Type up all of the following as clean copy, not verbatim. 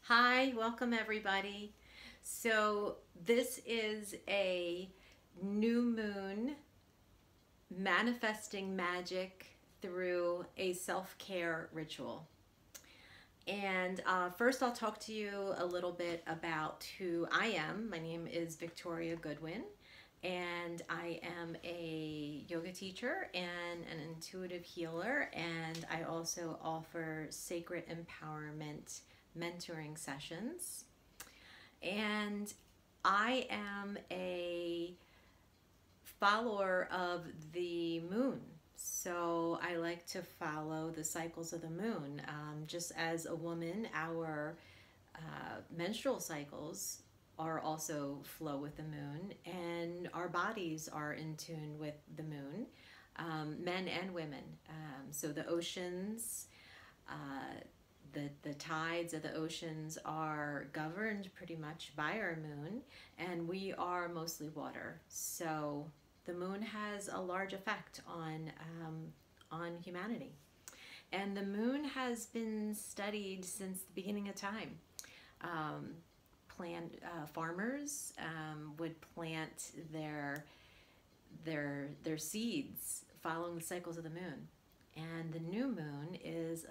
Hi, welcome everybody. So this is a new moon manifesting magic through a self-care ritual. And first I'll talk to you a little bit about who I am. My name is Victoria Goodwin, and I am a yoga teacher and an intuitive healer, and I also offer sacred empowerment mentoring sessions. And I am a follower of the moon. So I like to follow the cycles of the moon. Just as a woman, our menstrual cycles are also flow with the moon, and our bodies are in tune with the moon, men and women. So the oceans, the tides of the oceans are governed pretty much by our moon, and we are mostly water. So the moon has a large effect on humanity. And the moon has been studied since the beginning of time. Farmers would plant their seeds following the cycles of the moon. And the new moon is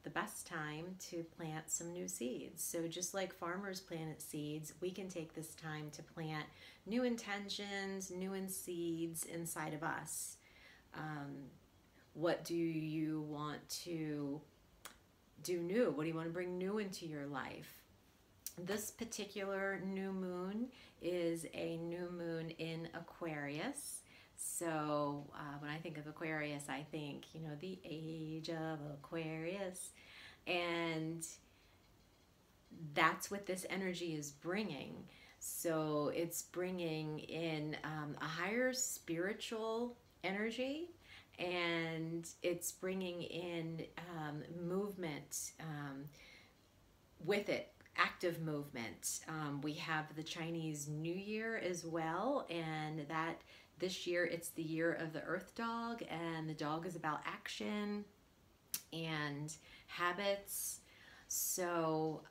the best time to plant some new seeds. So just like farmers plant seeds, we can take this time to plant new intentions, new seeds inside of us. What do you want to do new? What do you want to bring new into your life? This particular new moon is a new moon in Aquarius. So when I think of Aquarius, I think, the age of Aquarius. And that's what this energy is bringing. So it's bringing in a higher spiritual energy, and it's bringing in movement with it. Active movement. We have the Chinese New Year as well, and that this year it's the year of the Earth Dog, and the dog is about action and habits. So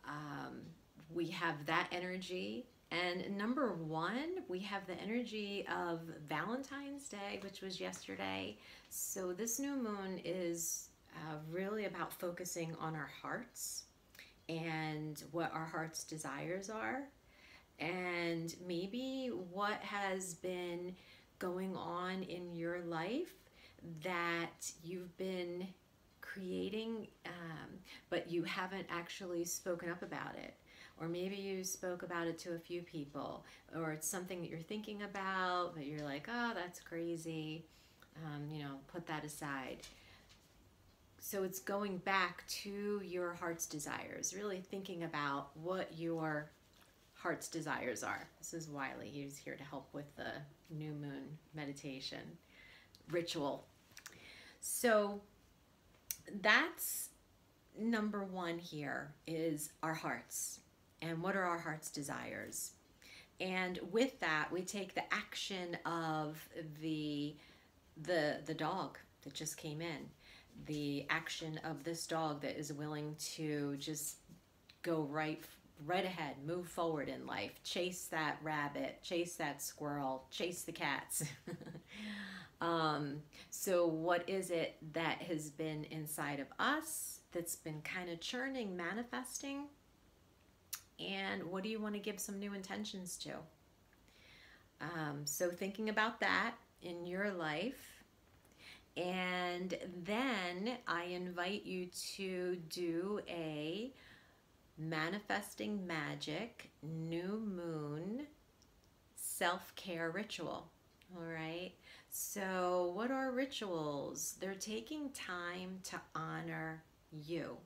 we have that energy. And number one, we have the energy of Valentine's Day, which was yesterday. So this new moon is really about focusing on our hearts and what our heart's desires are, and maybe what has been going on in your life that you've been creating, but you haven't actually spoken up about it. Or maybe you spoke about it to a few people, or it's something that you're thinking about, but you're like, oh, that's crazy, put that aside. So it's going back to your heart's desires, really thinking about what your heart's desires are. This is Wiley. He's here to help with the new moon meditation ritual. So that's number one here, is our hearts. And what are our heart's desires? And with that, we take the action of the dog that just came in. The action of this dog that is willing to just go right ahead, move forward in life, chase that rabbit, chase that squirrel, chase the cats. So what is it that has been inside of us that's been kind of churning, manifesting? And what do you want to give some new intentions to? So thinking about that in your life. And then I invite you to do a manifesting magic new moon self-care ritual. All right. So what are rituals? They're taking time to honor you.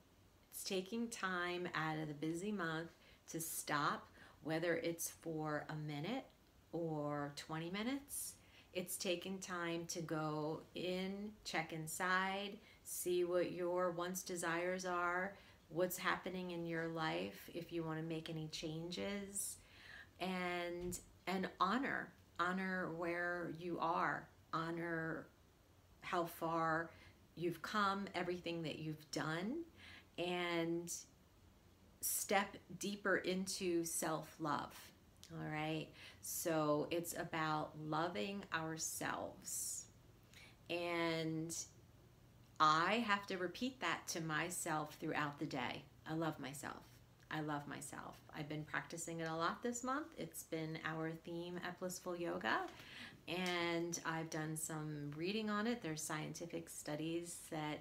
It's taking time out of the busy month to stop, whether it's for a minute or 20 minutes. It's taking time to go in, check inside, see what your wants, desires are, what's happening in your life, if you want to make any changes, and honor where you are, honor how far you've come, everything that you've done, and stop step deeper into self-love. All right. So it's about loving ourselves. And I have to repeat that to myself throughout the day. I love myself. I love myself. I've been practicing it a lot this month. It's been our theme at Blissful Yoga, and I've done some reading on it. There's scientific studies that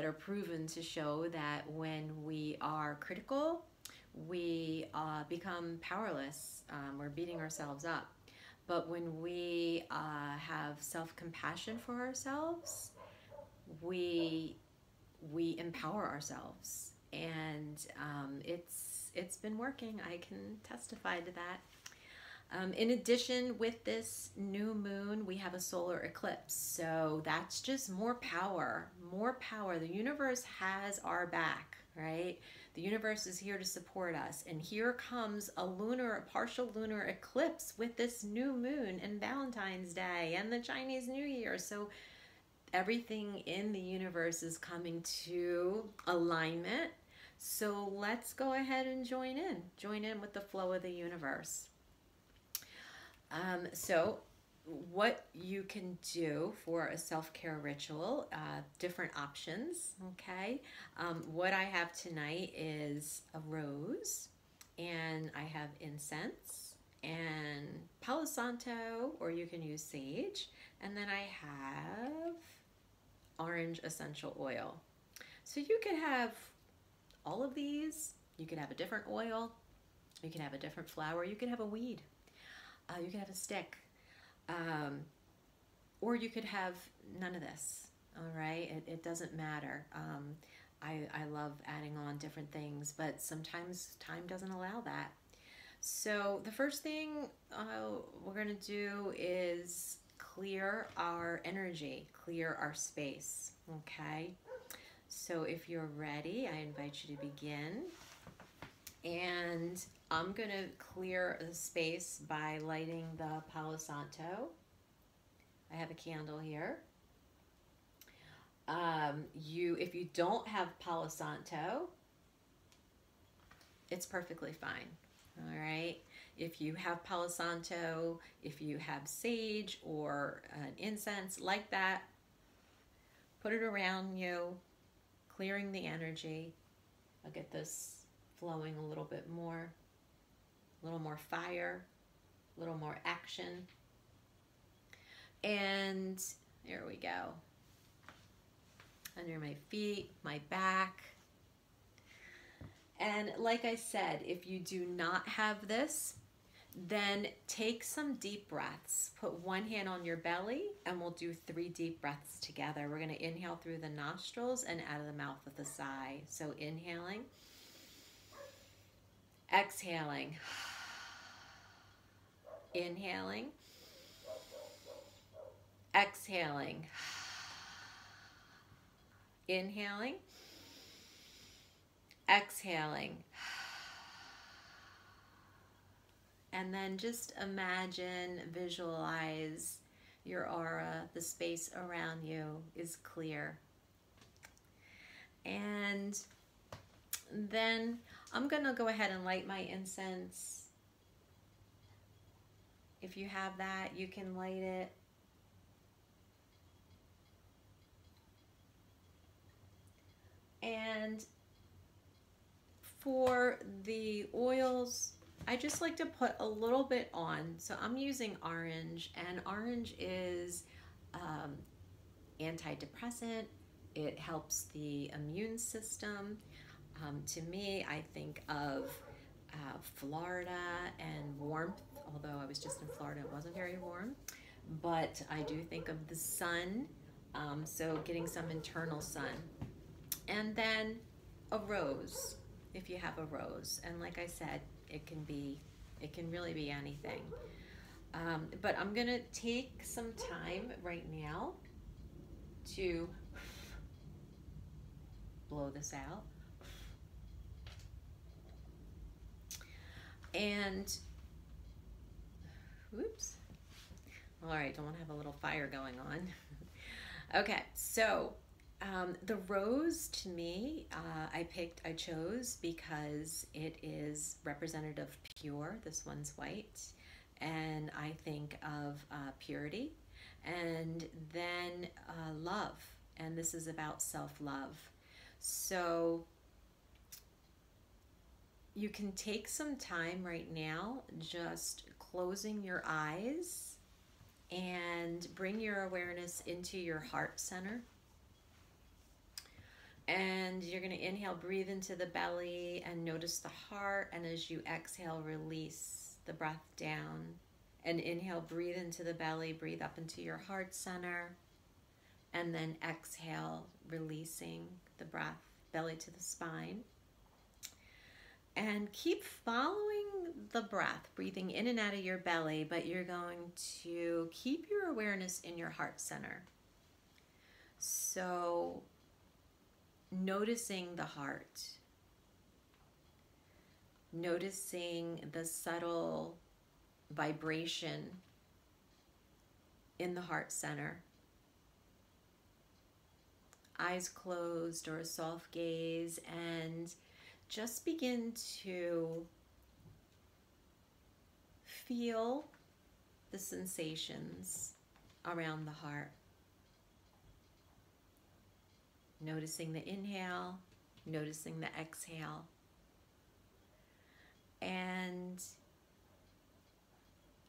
are proven to show that when we are critical, we become powerless. We're beating ourselves up. But when we have self-compassion for ourselves, we empower ourselves, and it's been working. I can testify to that. In addition, with this new moon, we have a solar eclipse, so that's just more power, more power. The universe has our back, right? The universe is here to support us, and here comes a partial lunar eclipse with this new moon and Valentine's Day and the Chinese New Year. So everything in the universe is coming to alignment. So let's go ahead and join in with the flow of the universe. So what you can do for a self-care ritual, different options, okay? What I have tonight is a rose, and I have incense and Palo Santo, or you can use sage, and then I have orange essential oil. So you could have all of these. You could have a different oil, you could have a different flower, you could have a weed, you could have a stick, or you could have none of this. All right, it doesn't matter. I love adding on different things, but sometimes time doesn't allow that. So the first thing we're going to do is clear our energy, clear our space, okay? So if you're ready, I invite you to begin. And I'm going to clear the space by lighting the Palo Santo. I have a candle here. If you don't have Palo Santo, it's perfectly fine. All right. If you have Palo Santo, if you have sage or an incense like that, put it around you, clearing the energy. I'll get this flowing a little bit more, a little more fire, a little more action. And there we go. Under my feet, my back. And like I said, if you do not have this, then take some deep breaths. Put one hand on your belly, and we'll do 3 deep breaths together. We're going to inhale through the nostrils and out of the mouth with a sigh. So inhaling, exhaling, inhaling, exhaling, inhaling, exhaling. And then just imagine, visualize your aura, the space around you is clear. And then I'm going to go ahead and light my incense. If you have that, you can light it. And for the oils, I just like to put a little bit on. So I'm using orange, and orange is antidepressant. It helps the immune system. To me, I think of Florida and warmth, although I was just in Florida, it wasn't very warm. But I do think of the sun, so getting some internal sun. And then a rose, if you have a rose. And like I said, it can really be anything. But I'm gonna take some time right now to blow this out. And, whoops. All right, don't want to have a little fire going on. Okay, so The rose to me, I chose because it is representative of pure. This one's white. And I think of purity. And then love. And this is about self-love. So you can take some time right now, just closing your eyes and bring your awareness into your heart center. And you're going to inhale, breathe into the belly and notice the heart. And as you exhale, release the breath down. And inhale, breathe into the belly, breathe up into your heart center. And then exhale, releasing the breath, belly to the spine. And keep following the breath, breathing in and out of your belly, but you're going to keep your awareness in your heart center. So noticing the heart, noticing the subtle vibration in the heart center. Eyes closed or a soft gaze, and just begin to feel the sensations around the heart. Noticing the inhale, noticing the exhale. And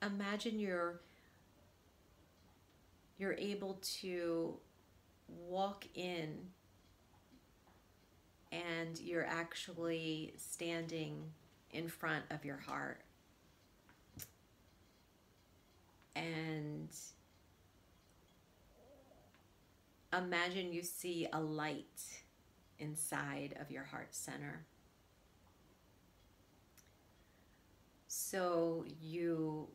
imagine you're able to walk in and you're actually standing in front of your heart. And imagine you see a light inside of your heart center. So you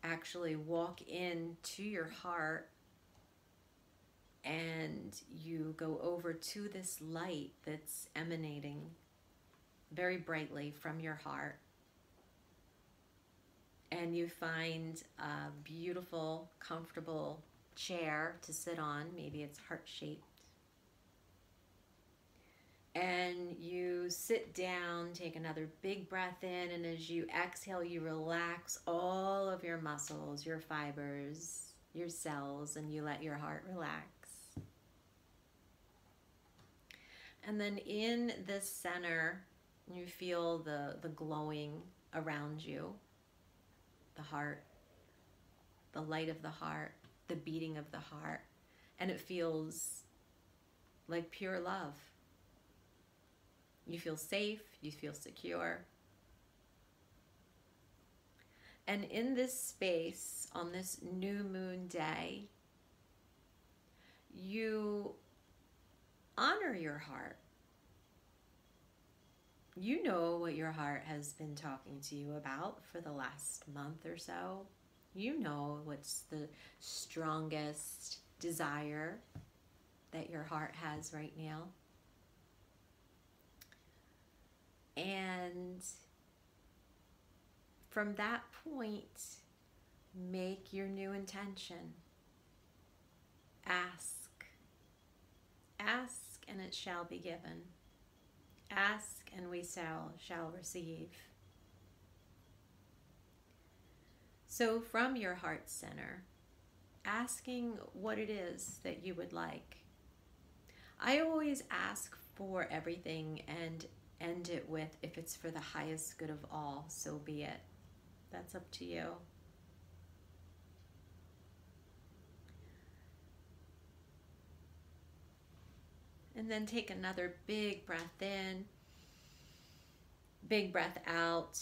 actually walk into your heart and you go over to this light that's emanating very brightly from your heart. And you find a beautiful, comfortable chair to sit on. Maybe it's heart-shaped. And you sit down, take another big breath in, and as you exhale, you relax all of your muscles, your fibers, your cells, and you let your heart relax. And then in this center, you feel the glowing around you, the heart, the light of the heart, the beating of the heart, and it feels like pure love. You feel safe, you feel secure. And in this space, on this new moon day, you honor your heart. You know what your heart has been talking to you about for the last month or so. You know what's the strongest desire that your heart has right now. And from that point, make your new intention. Ask. Ask and it shall be given. Ask and we shall receive. So from your heart center, asking what it is that you would like. I always ask for everything and end it with, if it's for the highest good of all, so be it. That's up to you. And then take another big breath in, big breath out.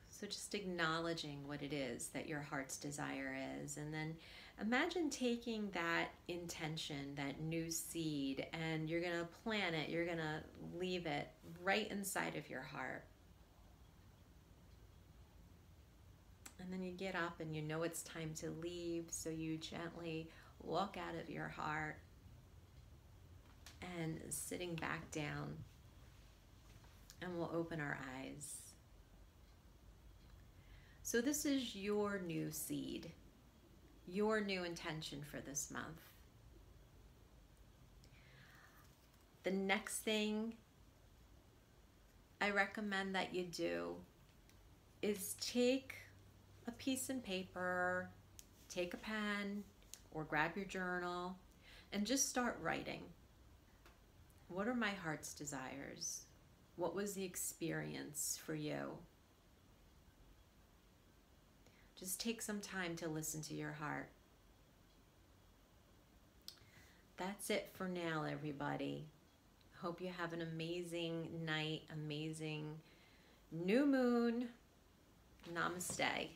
So just acknowledging what it is that your heart's desire is. And then imagine taking that intention, that new seed, and you're going to plant it, you're going to leave it right inside of your heart. And then you get up and you know it's time to leave, so you gently walk out of your heart and sitting back down, and we'll open our eyes. So this is your new seed, your new intention for this month. The next thing I recommend that you do is take a piece of paper, take a pen, or grab your journal and just start writing. What are my heart's desires? What was the experience for you? Just take some time to listen to your heart. That's it for now, everybody. Hope you have an amazing night, amazing new moon. Namaste.